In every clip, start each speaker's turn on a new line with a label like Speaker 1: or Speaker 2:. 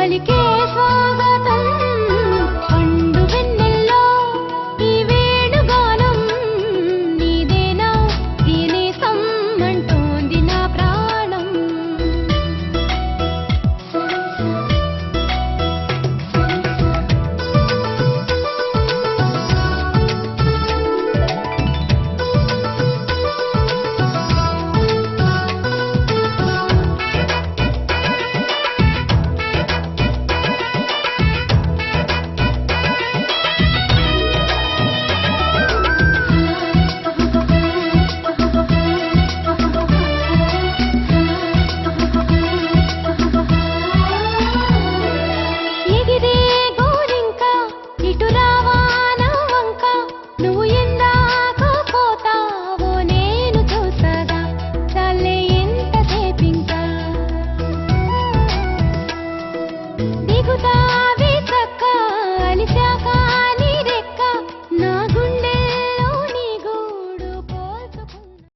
Speaker 1: పలికే స్వాగతం పండు వెన్నెల్లో ఈ వేణుగానం నీదేనా దీనేసం అంటోంది నా ప్రాణం. ఎగిరే గోరింక ఇటు రావా నా వంక నువ్వు ఎందాక పోతావో నేను చూసగా చాలే ఎంతసేపింకా దిగుతావి చక్క అలిశాక నీ రెక్క నా గుండెల్లో నీ గూడు పోల్చుకున్నా.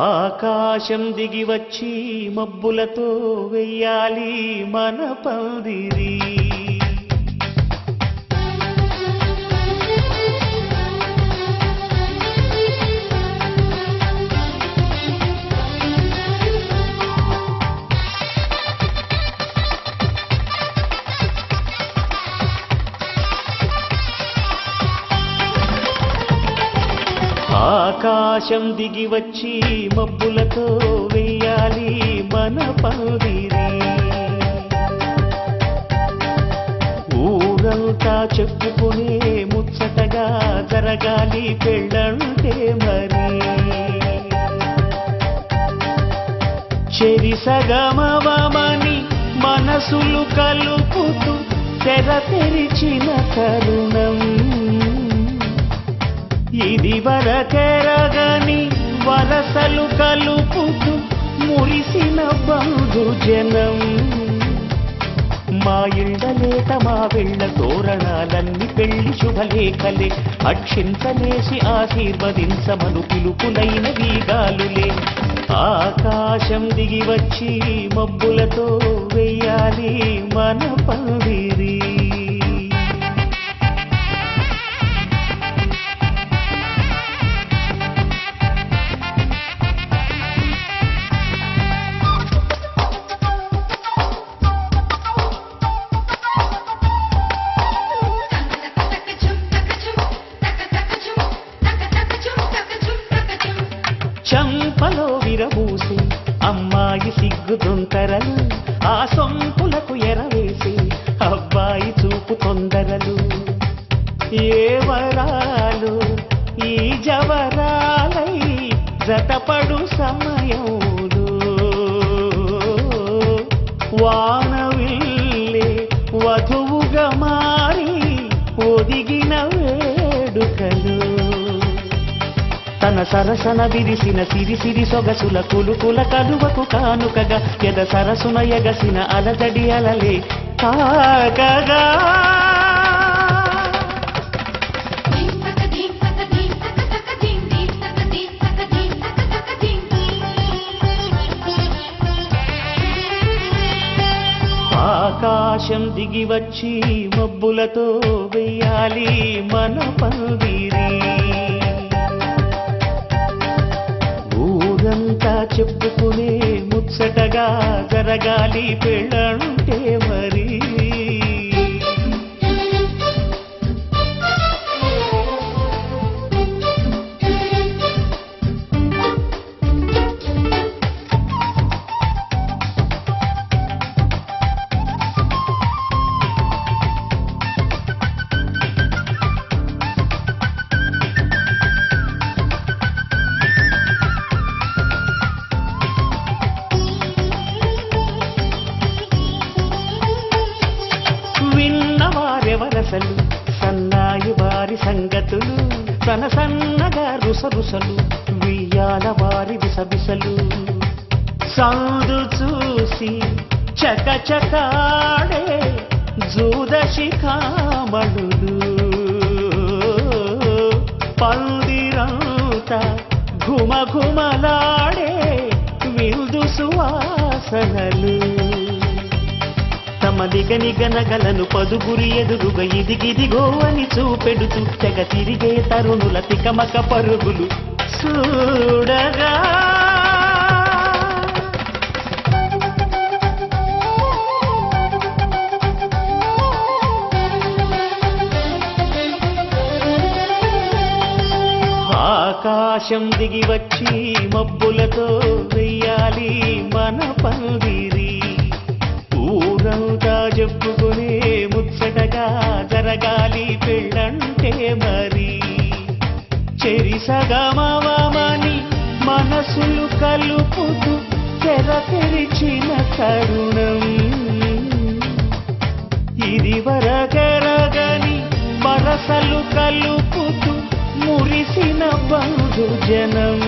Speaker 2: ఆకాశం దిగి వచ్చి మబ్బులతో వెయ్యాలి మన పందిరి. ఆకాశం దిగి వచ్చి మబ్బులతో వెయ్యాలి మన పందిరి. ఊరంతా చెప్పుకునే ముచ్చటగా జరగాలి పెళ్ళంటే మరి. చెరిసగమవమని మనసులు కలుపుతూ తెర తెరిచిన తరుణం ఇది వరకెరగని వరసలు కలుపుతూ మురిసిన బంధుజనం. మా ఇళ్ళలేట మా వెళ్ళ తోరణాలన్నీ పెళ్లి శుభలేఖలే అక్షింతలేసి ఆశీర్వదించమను పిలుపులైన వీగాలులే. ఆకాశం దిగి వచ్చి మబ్బులతో వెయ్యాలి మన పందిరి. చంపలో విరబూసి అమ్మాయి సిగ్గుతుంటరలు ఆ సొంపులకు ఎరవేసి అబ్బాయి చూపు తొందరలు. ఏ వరాలు ఈ జవరాలై జతపడు సమయంలో వానవిల్లే వధువుగా మారి ఒదిగిన వేడుకలు. తన సరసన విరిసిన సిరిసిరి సొగసుల కులుకుల కలువకు కానుకగా ఎద సరసున ఎగసిన అలజడి అలలే తాకగా. ఆకాశం దిగి వచ్చి మబ్బులతో వెయ్యాలి మన పందిరి. ఊరంతా చెప్పుకునే ముచ్చటగా జరగాలి పెళ్ళంటే మరి. విన్నవారెవరసలు సన్నాయి వారి సంగతులు తన సన్నగా రుసరుసలు వియ్యాల వారి విసబిసలు. సందు చూసి చకచకాడే జూదశిఖామణులు పందిరంతా ఘుమఘుమలాడే విందు సువాసనలు. తమ నిగనగలను పదుగురి ఎదురుగా ఇదిగిదిగో అని చూపెడుతూ తెగ తిరిగే తరుణుల తికమక పరుగులు చూడగా ఆకాశం దిగి వచ్చి మబ్బులతో వెయ్యాలి మన పందిరి ఊరంతా చెప్పుకునే ముచ్చటగా జరగాలి పెళ్ళంటే మరి చెరిసగమని మనసులు కలుపుతూ తెర తెరిచిన తరుణం ఇది వరగరగని వరసలు కలుపుతూ మురిసిన బంధుజనం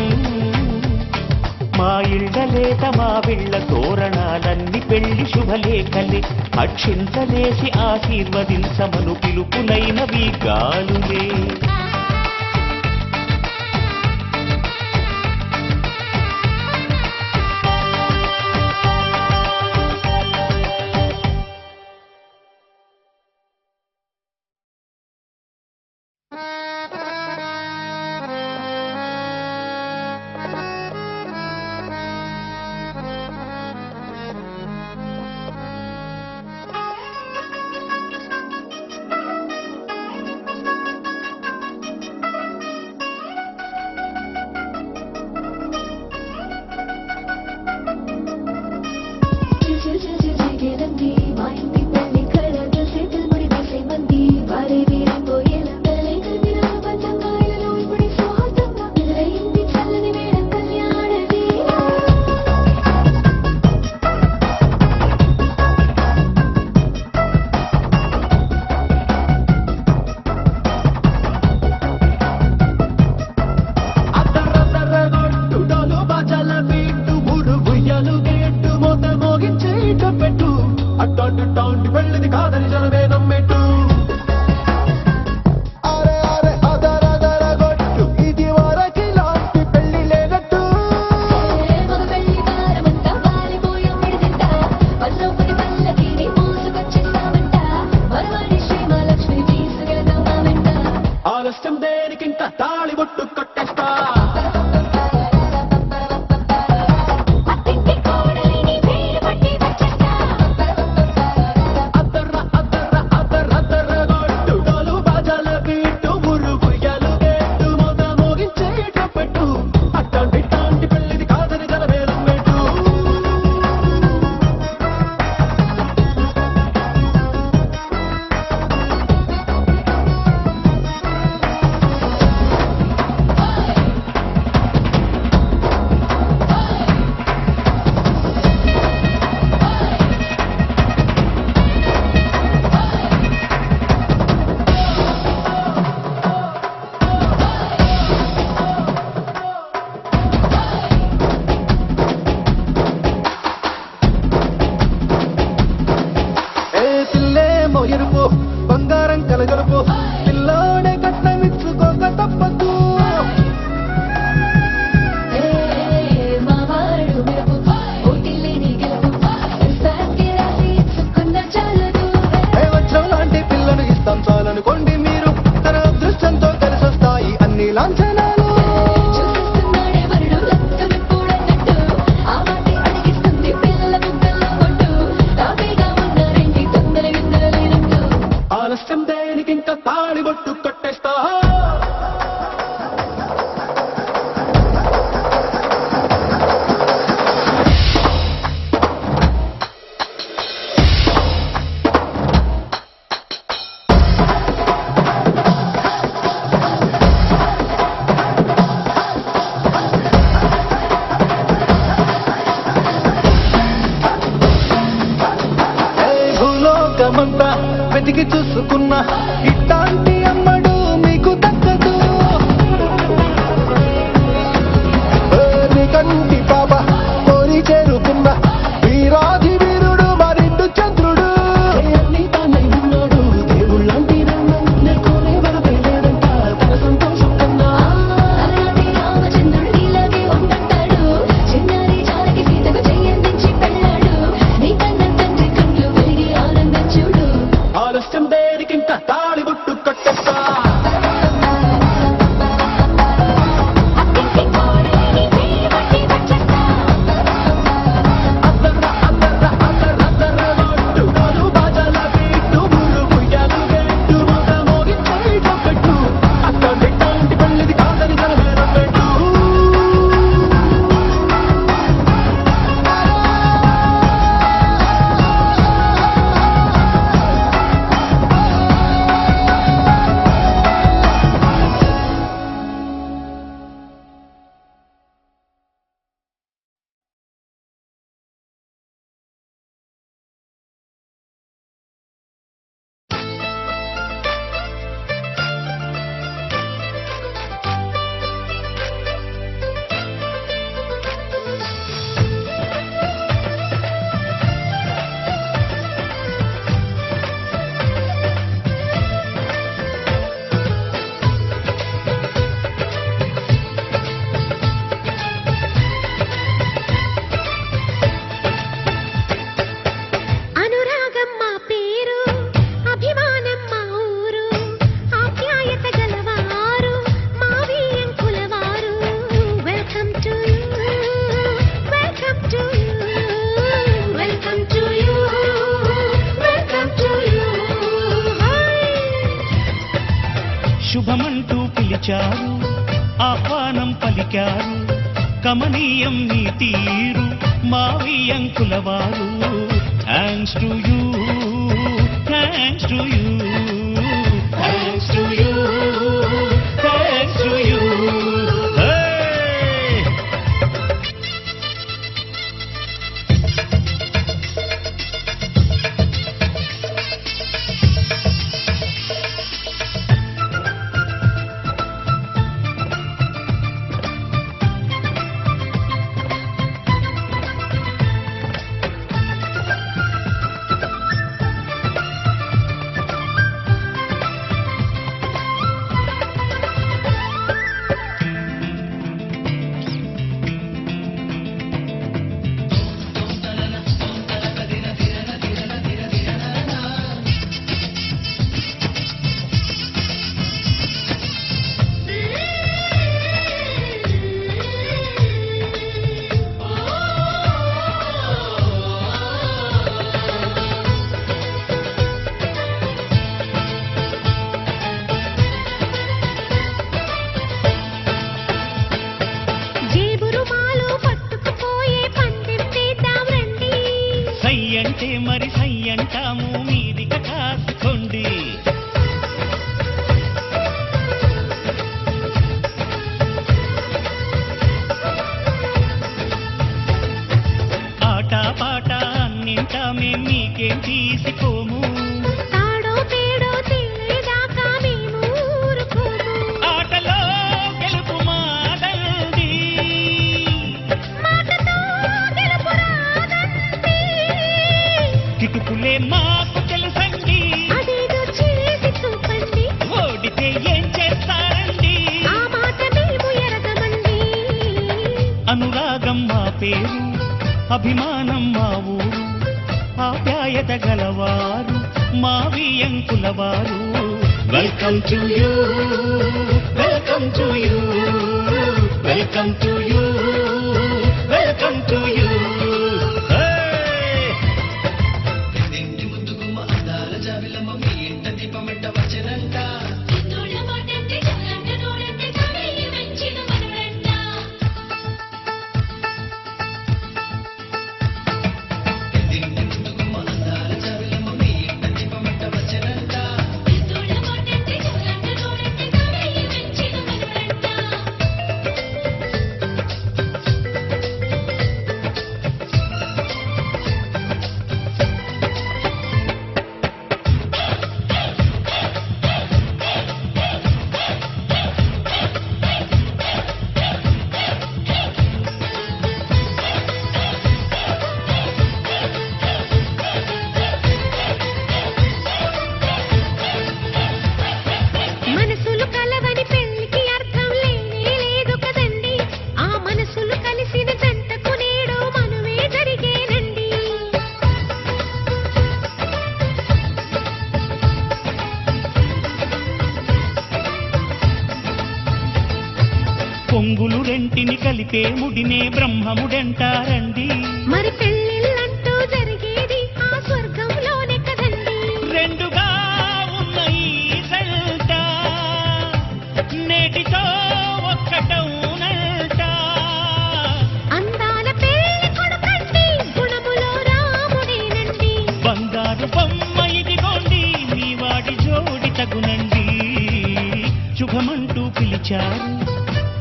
Speaker 2: మా ఇళ్ళలేత మా విళ్ళ తోరణాలన్నీ పెళ్లి శుభలేఖలే అక్షింతలేసి ఆశీర్వదించమను పిలుపులైనవి గాలులే
Speaker 3: వెతికి చూసుకున్నా ఇట్లాంటి అమ్మడు మీకు దక్కదు నీ కంటి పాప కోరి చేరుకున్న వీరాధి వీరుడు మరిండు చంద్రుడు అన్ని తానై ఉన్నాడు దేవుళ్ళంటి నెక్కునే వరపేలేదంట తన సంతోషం కన్నా
Speaker 1: రామచంద్రుడు ఇలాగే ఉండంటాడు చిన్నారి జానకి సీతకు చెయ్యందించి పెళ్ళాడు నీ కన్న తండ్రి కళ్ళు వెలిగి ఆనంద
Speaker 2: పిలిచారు ఆహ్వానం పలికారు కమనీయం నీ తీరు మా వియంకుల వారు thanks to you thanks to you thanks to you thanks to you అంటే మరి సై అంటాము మీదిక కాసుకోండి ఆట పాట అన్నింటా మేం మీకేం తీసుకోము
Speaker 1: తాడో పేడో తెలియదాకా మేము ఊరుకోము
Speaker 2: ఆటలో గెలుపు మాదండి
Speaker 1: మాటతో గెలుపు రాదండి
Speaker 2: కిటుకులే మాకు తెలుసండి
Speaker 1: అదేదో చేసి చూపండి
Speaker 2: ఓడితే ఏం చేస్తారండి
Speaker 1: ఆ మాట మేము ఎరగమండి
Speaker 2: అనురాగం మా పేరు అభిమానం మా ఊరు ఆప్యాయత గలవారు మా వియంకుల వారు welcome to you welcome to you welcome to you welcome to you
Speaker 1: మనసులు కలవని పెళ్లికి అర్థం లేనే లేదు కదండి ఆ మనసులు కలిసిన జంటకు నేడు మనమే జరిగేనండి
Speaker 2: పొంగులు రెంటిని కలిపే ముడినే బ్రహ్మముడంటారండి
Speaker 1: మరి పెళ్ళిళ్ళంటూ జరిగేది ఆ స్వర్గంలోనే కదండి
Speaker 2: రెండుగా ఉన్న ఈ జంట నేటితో ఒక్కటవునంట
Speaker 1: అందాల పెళ్లి కొడుకండి గుణములో రాముడేనండి
Speaker 2: బంగారు బొమ్మ ఇదిగోండి మీ వాడి జోడి తగునండి శుభమంటూ పిలిచారు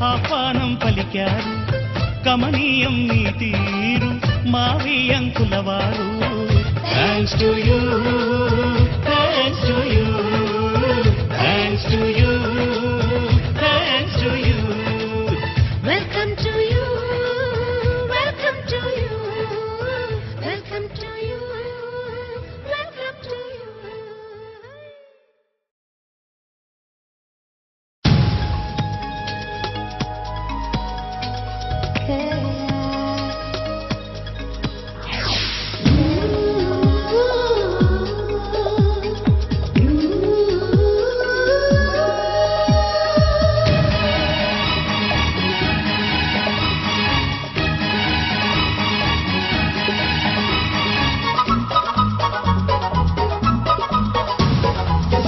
Speaker 2: ఆహ్వానం పలికారు కమనీయం నీ తీరు మా వియంకుల వారు thanks to you thanks to you thanks to you thanks to you
Speaker 1: welcome to you welcome to you welcome to you welcome to you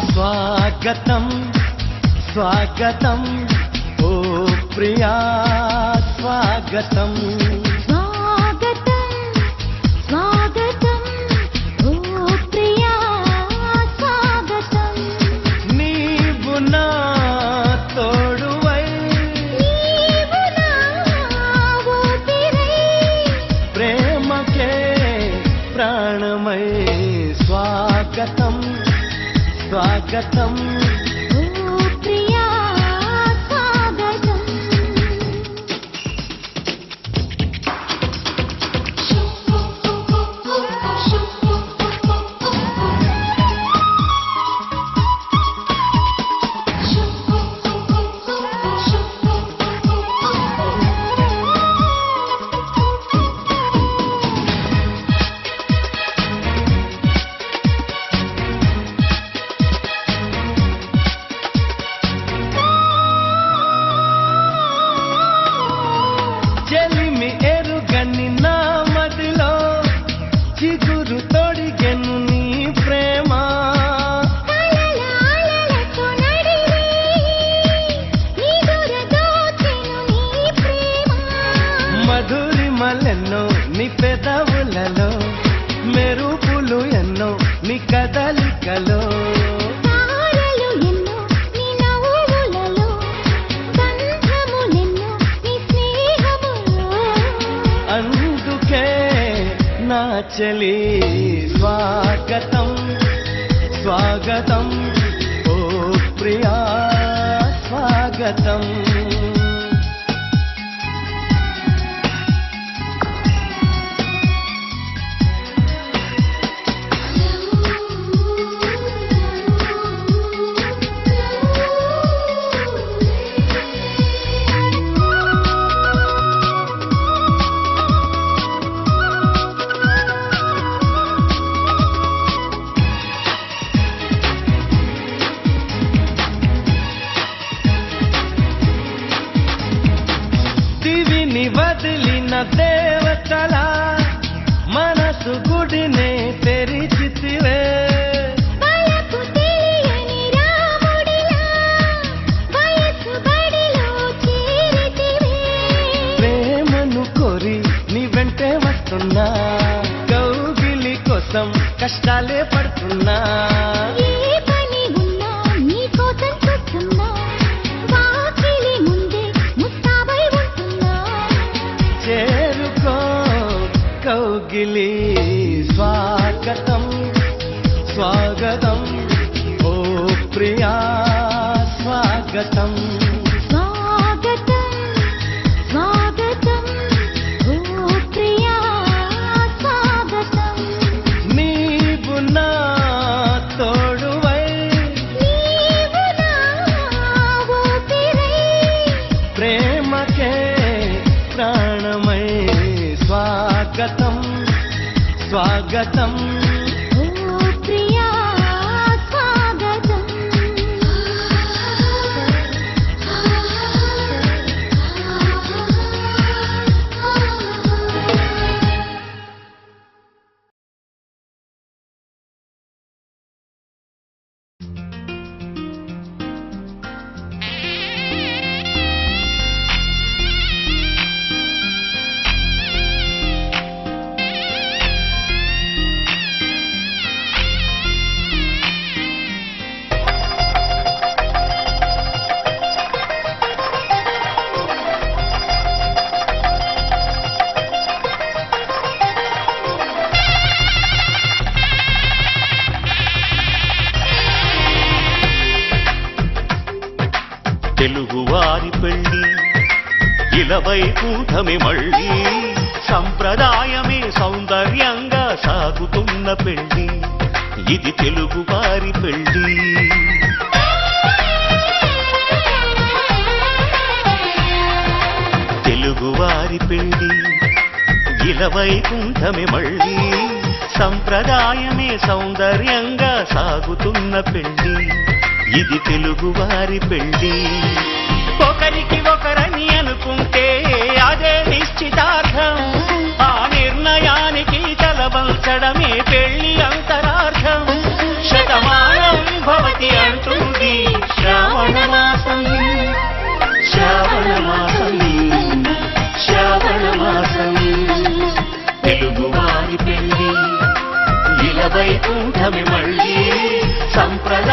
Speaker 2: స్వాగతం
Speaker 3: స్వాగతం ఓ ప్రియా స్వాగతం
Speaker 1: స్వాగతం స్వాగతం ఓ ప్రియా స్వాగతం
Speaker 3: నీవు నా తోడువై
Speaker 1: నీవు నా ఊపిరై
Speaker 3: ప్రేమకే ప్రాణమై స్వాగతం స్వాగతం
Speaker 1: ఓ ప్రియా స్వాగతం
Speaker 3: చెలిమి ఎరుగని నా మదిలో చిగురు తొడిగెను నీ ప్రేమ
Speaker 1: కలలాలలతో నడిరే నిదుర దోచెను నీ ప్రేమ
Speaker 3: మధురిమలెన్నో నీ పెదవులలో మెరుపులు ఎన్నో నీ కదలికలో
Speaker 1: తారలు ఎన్నో నీ నవ్వులలో బంధములెన్నో నీ స్నేహములో
Speaker 3: అందుకే నా చెలి స్వాగతం స్వాగతం ఓ ప్రియా స్వాగతం దివిని వదిలిన దేవతల మనసు గుడినే తెరిచితివే
Speaker 1: వలపు తెలియని రాముడిలా వయసు బడిలో చేరితివే
Speaker 3: ప్రేమను కోరి నీ వెంటే వస్తున్నా కౌగిలి కోసం కష్టాలే పడుతున్నా
Speaker 1: ఏ పని ఉన్నా నీ కోసం చూస్తున్నా వాకిలి ముందే ముస్తాబై ఉంటున్నా
Speaker 3: చేరుకో కౌగిలి స్వాగతం స్వాగతం ఓ ప్రియా స్వాగతం
Speaker 1: స్వాగతం స్వాగతం ఓ ప్రియా స్వాగతం
Speaker 3: నీవు నా తోడువై
Speaker 1: నీవు నా ఊపిరై
Speaker 3: ప్రేమకే ప్రాణమై స్వాగతం స్వాగతం
Speaker 1: ఓ ప్రియా స్వాగతం
Speaker 2: తెలుగువారి పెళ్ళి ఇలవైకుంఠమే మళ్ళీ సంప్రదాయమే సౌందర్యంగా సాగుతున్న పెళ్ళి ఇది తెలుగువారి పెళ్ళి తెలుగువారి పెళ్ళి ఇలవైకుంఠమే మళ్ళీ సంప్రదాయమే సౌందర్యంగా సాగుతున్న పెళ్ళి ఇది తెలుగువారి పెళ్ళి ఒకరికి ఒకరని అనుకుంటే అదే నిశ్చితార్థం ఆ నిర్ణయానికి తలవంచడమే పెళ్లి అంతరార్థం శతమానం భవతి అంటుంది శ్రావణ మాసం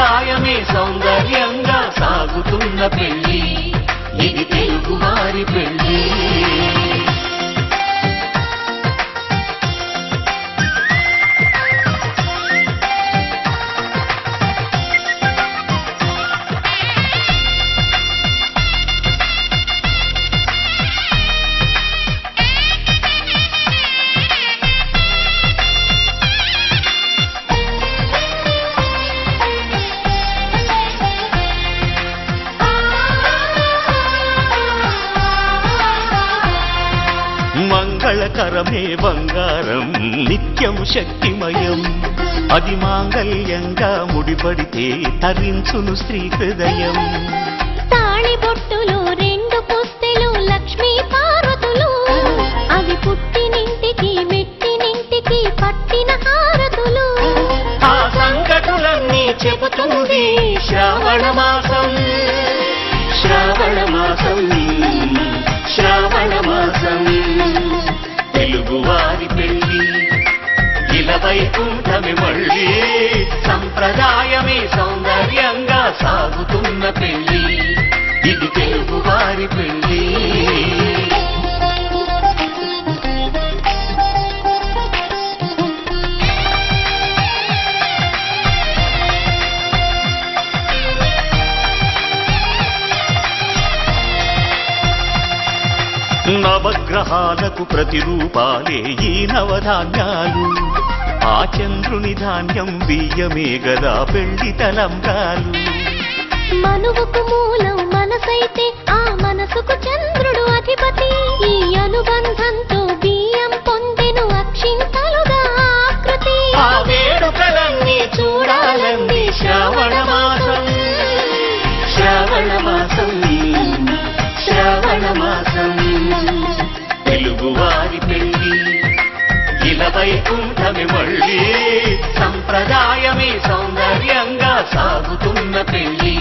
Speaker 3: సంప్రదాయమే సౌందర్యంగా సాగుతున్న పెళ్లి, ఇది తెలుగువారి పెళ్లి. మంగళకరమే బంగారం నిత్యం శక్తిమయం, అది మాంగళ్యంగా ముడిపడితే తరించును స్త్రీ హృదయం.
Speaker 1: తాళి బొట్టులో 2 పుస్తెలు లక్ష్మీ పార్వతులు, అవి పుట్టినింటికి మెట్టినింటికి పట్టిన హారతులు.
Speaker 3: ఆ సంగతులన్నీ చెబుతుంది శ్రావణ మాసం, శ్రావణ మాసం, శ్రావణ మాసం. తెలుగువారి పెళ్లి ఇలా వైకుంఠమి మళ్ళీ, సంప్రదాయమే సౌందర్యంగా సాగుతున్న పెళ్లి, ఇది తెలుగువారి పెళ్లి. నవగ్రహాలకు ప్రతిరూపాలే ఈ నవధాన్యాలు, ఆ చంద్రుని ధాన్యం బియ్యమే గదా పెళ్లి తలంబ్రాలు.
Speaker 1: మనువుకు మూలం మనసైతే ఆ మనసుకు చంద్రుడు అధిపతి, ఈ అనుబంధంతో బియ్యం పొందెను అక్షింతలుగా ఆకృతి.
Speaker 3: ఆ వేడుకలన్నీ చూడాలంది శ్రావణ మాసం, శ్రావణ మాసం, శ్రావణ మాసం. తెలుగువారి పెళ్లి ఇలా వైకుంఠమి మళ్ళీ, సంప్రదాయమే సౌందర్యంగా సాగుతున్న పెళ్లి,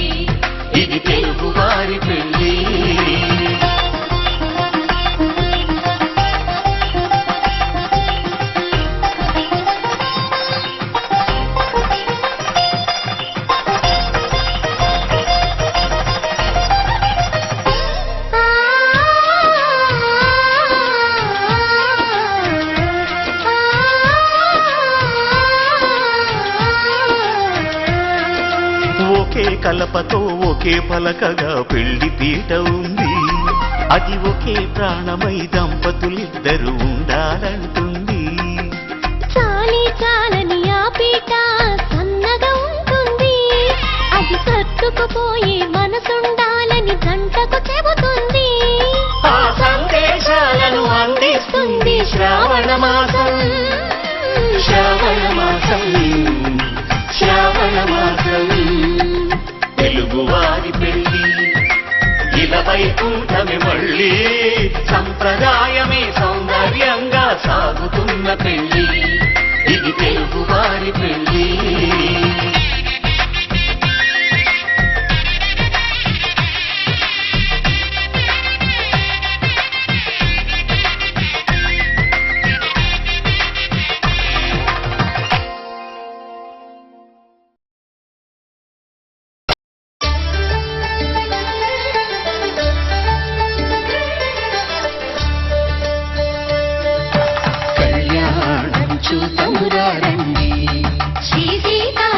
Speaker 3: ఇది తెలుగువారి పెళ్లి. ఒకే కలపతో ఒకే పలకగా పెళ్లి పీట ఉంది, అది ఒకే ప్రాణమై దంపతులిద్దరూ ఉండాలంటుంది.
Speaker 1: చాలి చాలని ఆ పీట సన్నగా ఉంటుంది, అది సర్దుకుపోయే మనసుండాలని జంటకు చెబుతుంది.
Speaker 3: ఆ సందేశాలను అందిస్తుంది శ్రావణ మాసం, శ్రావణ మాసం, శ్రావణ మాసం. తెలుగువారి పెళ్లి ఇలా వైకుంఠమి మళ్ళీ, సంప్రదాయమే సౌందర్యంగా సాగుతున్న పెళ్లి, ఇది తెలుగువారి పెళ్లి.
Speaker 1: శ్రీ సీతా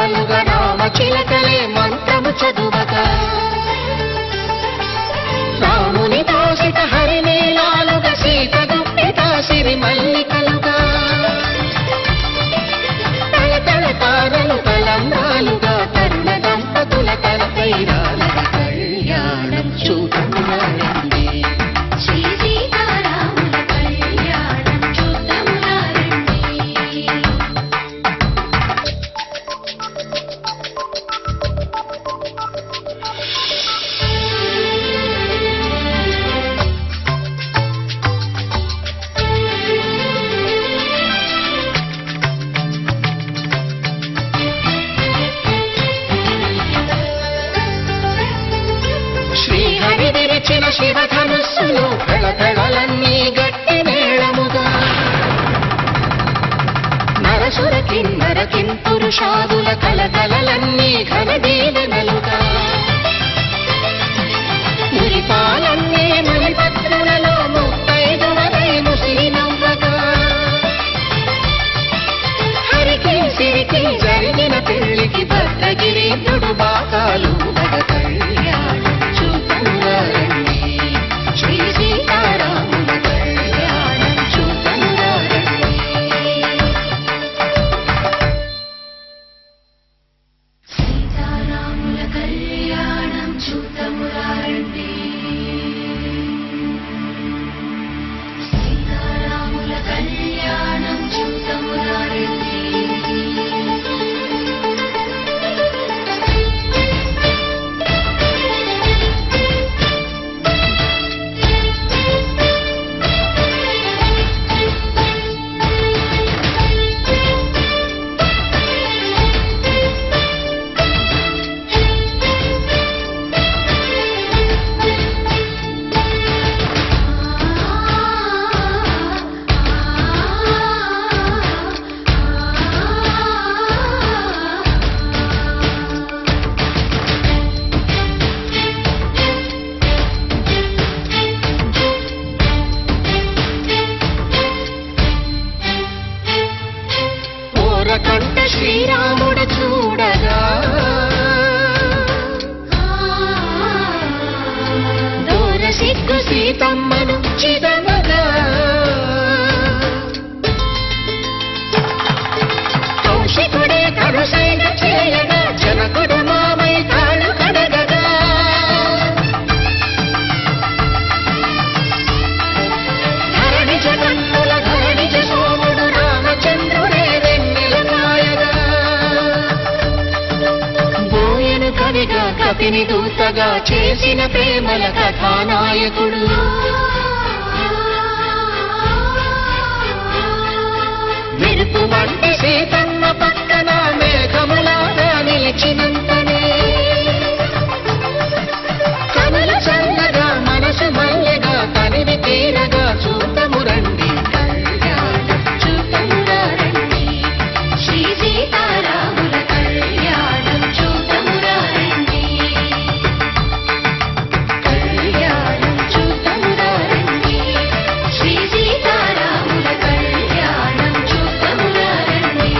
Speaker 3: తరతరాలుగా రామ చిలకలే మంత్రము చదువగా రాముని దోషిత హరినీలాలుగా సీత గుప్పిత సిరి మల్లికలుగా తలతల తారలు తలంబ్రాలుగా తరుణ దంపతుల తలపైరాలుగా కళ్యాణం చూపుతున్నారండి.
Speaker 1: శ్రీ సీతారాముల కళ్యాణం చూద్దామురా రండి.
Speaker 3: శ్రీహరి విరిచిన శివధనుస్సులు కళకళలన్నీ గట్టి మేళముగా నరసుర కిన్నర కింపురుషాదుల కళకళలన్నీ ఘన దీవెనలుగా మురిపాలన్నీ మణిపత్రులలో ముత్తైదువలై ముసిరి నవ్వగా హరికి సిరికి జరిగిన పెళ్లికి భద్రగిరీంద్రుడు బాకాలు కళ్యాణం చూపుతున్నారండి. శ్రీ సీతారాముల కళ్యాణం చూపుతున్నారండి.
Speaker 1: సీతారాముల కళ్యాణం చూద్దామురా రండి. సీతారాముల కళ్యాణం చూద్దామురా రండి.
Speaker 3: ఓరకంట శ్రీరాముడు చూడగా దూర సిగ్గు సీతమ్మను చిదమగా కౌశికుడే కరుసైన చేయగా జనకుడు మామై కాళ్ళు కడగగా ధరణి జగన్నుల ధరణిజ సోముడు రామచంద్రుడే వెన్నెల కాయగా బోయను కవిగా కపిని దూతగా చేసిన ప్రేమల కథానాయకుడు మెరుపు వంటి సీతమ్మ పక్కన మేఘములాగా నిలిచినంతనే కనుల చల్లగా మనసు మల్లెగా తనివి తీరగా చూతము రండి. కళ్యాణం చూతమురా రండి.
Speaker 1: శ్రీ సీతారాముల కళ్యాణం చూద్దామురా రండి.
Speaker 3: కళ్యాణం
Speaker 1: చూద్దామురా రండి. శ్రీ సీతారాముల కళ్యాణం చూద్దామురా రండి.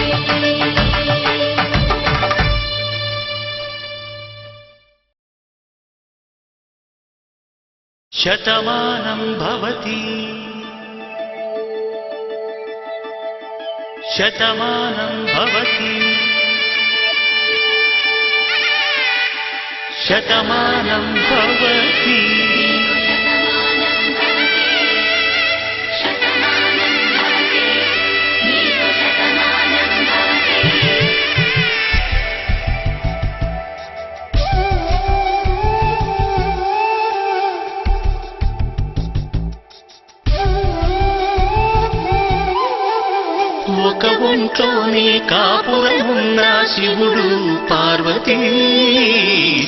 Speaker 2: శతమానం భవతి శతమానం భవతి శతమానం భవతి
Speaker 1: శతమానం భవతి. నీకు శతమానం భవతి.
Speaker 3: ఒక ఒంట్లోనే కాపురమున్న శివుడు పార్వతీ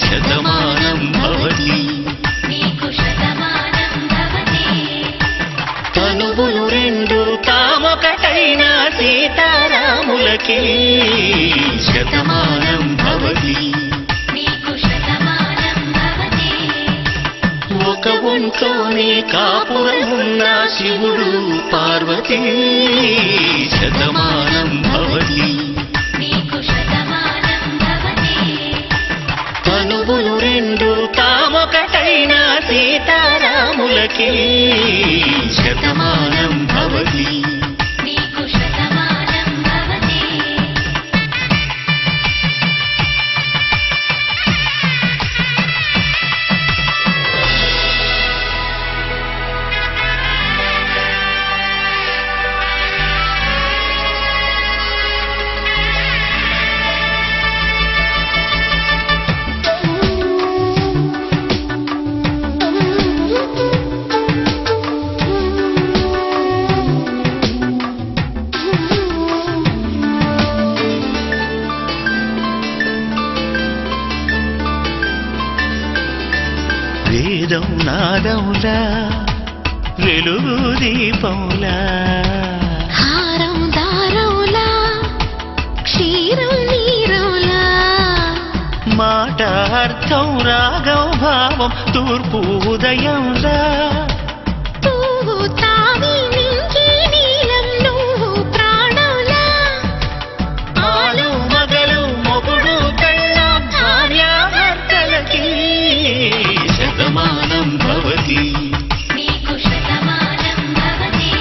Speaker 3: శతమానం భవతి.
Speaker 1: నీకు శతమానం భవతి.
Speaker 3: తనువులు రెండు తామొకటైన సీతారాములకి శతమానం భవతి.
Speaker 1: నీకు శతమానం భవతి.
Speaker 3: ఒక ఒంట్లోనే కాపురమున్న శివుడు పార్వతీ శతమానం భవతి.
Speaker 1: నీకు శతమానం
Speaker 2: వార్తలకి శతమానం భవతి.
Speaker 1: నీకు శతమానం భవతి.
Speaker 2: వేదం నాదములా వెలుగు దీపములా
Speaker 3: హారం దారములా క్షీరం నీరములా
Speaker 2: మాట అర్థం రాగం భావం తూర్పు ఉదయంలా
Speaker 3: పువ్వు తావి నింగి నీలం నువ్వు ప్రాణంలా
Speaker 2: ఆలు మగలు మొగుడు కళ్ళం భార్యాభర్తలకి శతమానం భవతి.
Speaker 1: నీకు శతమానం భవతి.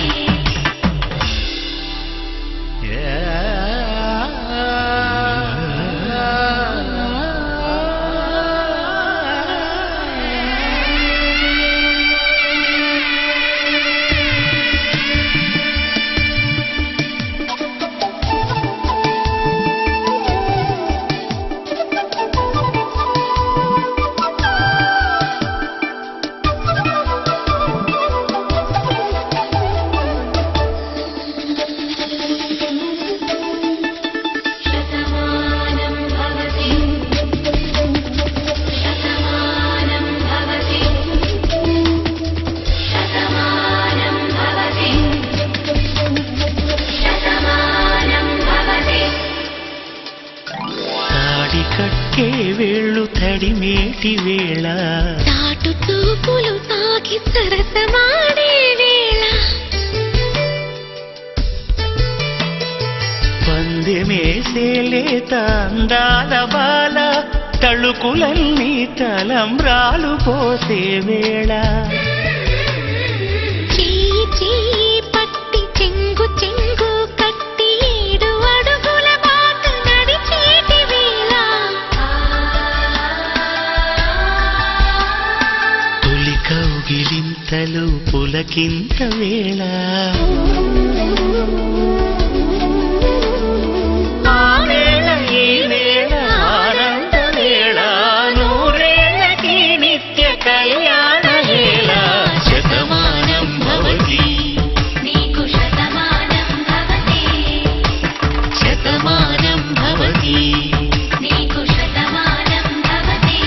Speaker 1: శతమానం భవతి. శతమానం భవతి. శతమానం భవతి. శతమానం భవతి.
Speaker 2: తాడి కట్టే వేళ్ళు తడిమేటి వేళ
Speaker 3: చాటు చూపులు తాకి సరసమాడే వేళ
Speaker 2: పందెమేసేలేత అందాల బాల తళుకులన్నీ తలంబ్రాలు పోసే వేళ
Speaker 3: చెయ్యి చెయ్యి పట్టి చెంగు చెంగు కట్టి 7 అడుగుల బాట నడిచేటి వేళ
Speaker 2: తొలి కౌగిలింతలు పులకింత వేళ ఆ వేళ ఈ వేళ ఆనంద వేళ నూరేళ్ళకి నిత్య కళ్యాణ వేళ శతమానం భవతి.
Speaker 1: నీకు శతమానం భవతి.
Speaker 2: శతమానం భవతి.
Speaker 1: నీకు శతమానం భవతి.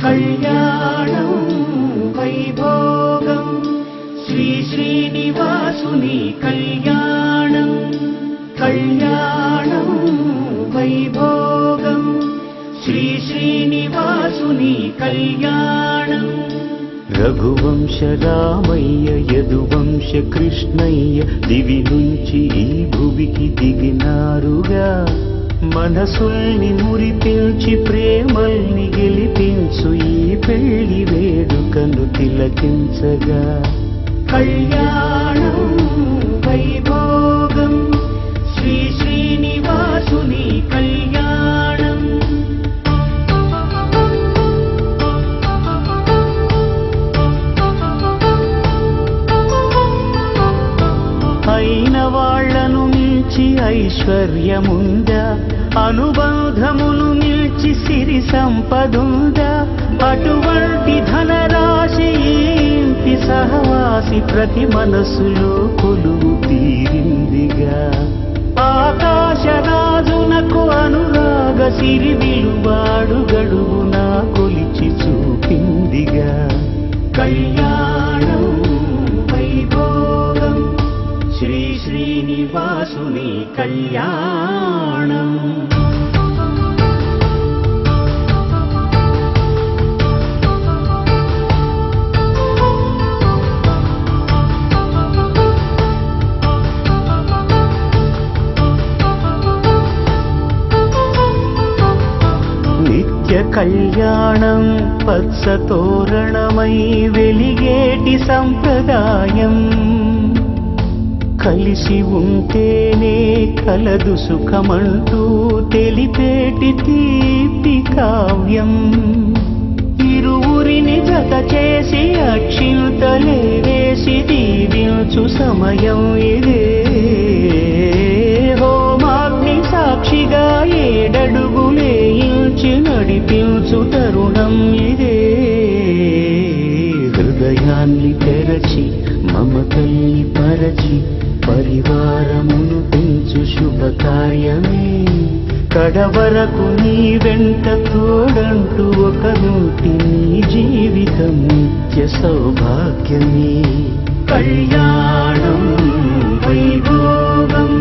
Speaker 2: కళ్యాణం వైభోగం శ్రీ శ్రీనివాసుని కళ్యాణం. కళ్యాణం వైభోగం శ్రీ శ్రీనివాసుని కళ్యాణం. రఘువంశ రామయ్య యదువంశ కృష్ణయ్య దివి నుంచి ఈ భువికి దిగినారుగా. మనసుల్ని మురిపించి ప్రేమల్ని గెలిపించు ఈ పెళ్లి వేడుకను తిలకించగా. కళ్యాణం వైభోగం శ్రీ శ్రీనివాసుని కళ్యాణం. అయిన వాళ్లను మించి ఐశ్వర్యముందా, అనుబంధమును మించి సిరి సంపదుందా. అటువంటి ధనరాశి ఈ ఇంటి సహవాసి ప్రతి మనసులో కొలువు తీరిందిగా. ఆకాశరాజునకు అనురాగ సిరి విలువాడు గడువునా కొలిచి చూపిందిగా. కళ్యాణం వైభోగం శ్రీ శ్రీనివాసుని కళ్యాణం. కళ్యాణం పచ్చ తోరణమై వెలిగేటి సంప్రదాయం, కలిసి ఉంటేనే కలదు సుఖమంటూ తెలిపేటి తీపి కావ్యం, ఇరువురిని జత చేసి అక్షింతలే వేసి దీవించు సమయం ఇదే, హోమాగ్ని సాక్షిగా ఏడడుగులే ఇంచి నడిపించు తరుణం ఇదే, హృదయాన్ని తెరచి మమతల్ని పరచి పరివారమును పెంచు శుభకార్యమే, కడవరకు నీ వెంట తోడంటూ ఒకరుంటి నీ జీవితం నిత్య సౌభాగ్యమే. కళ్యాణం వైభోగం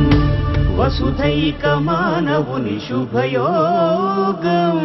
Speaker 2: వసుధైక మానవుని శుభయోగం.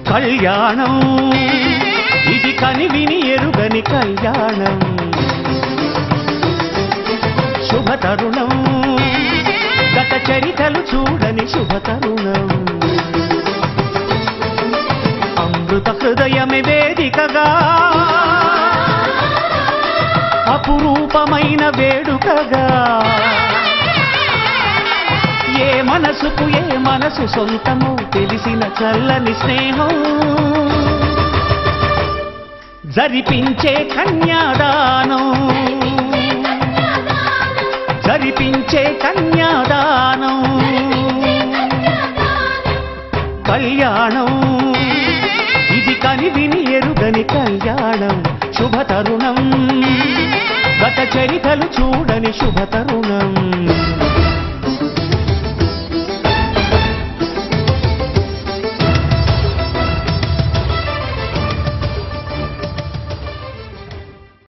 Speaker 2: కళ్యాణం ఇది కనివిని ఎరుగని కళ్యాణం, శుభతరుణం గత చరితలు చూడని శుభతరుణం, అమృత హృదయమే వేదికగా అపురూపమైన వేడుకగా, ఏ మనసుకు ఏ మనసు సొంతమో తెలిసిన చల్లని స్నేహం, జరిపించే కన్యాదానం, జరిపించే కన్యాదానం. కళ్యాణం ఇది కనివిని ఎరుగని కళ్యాణం, శుభతరుణం గత చరితలు చూడని శుభతరుణం.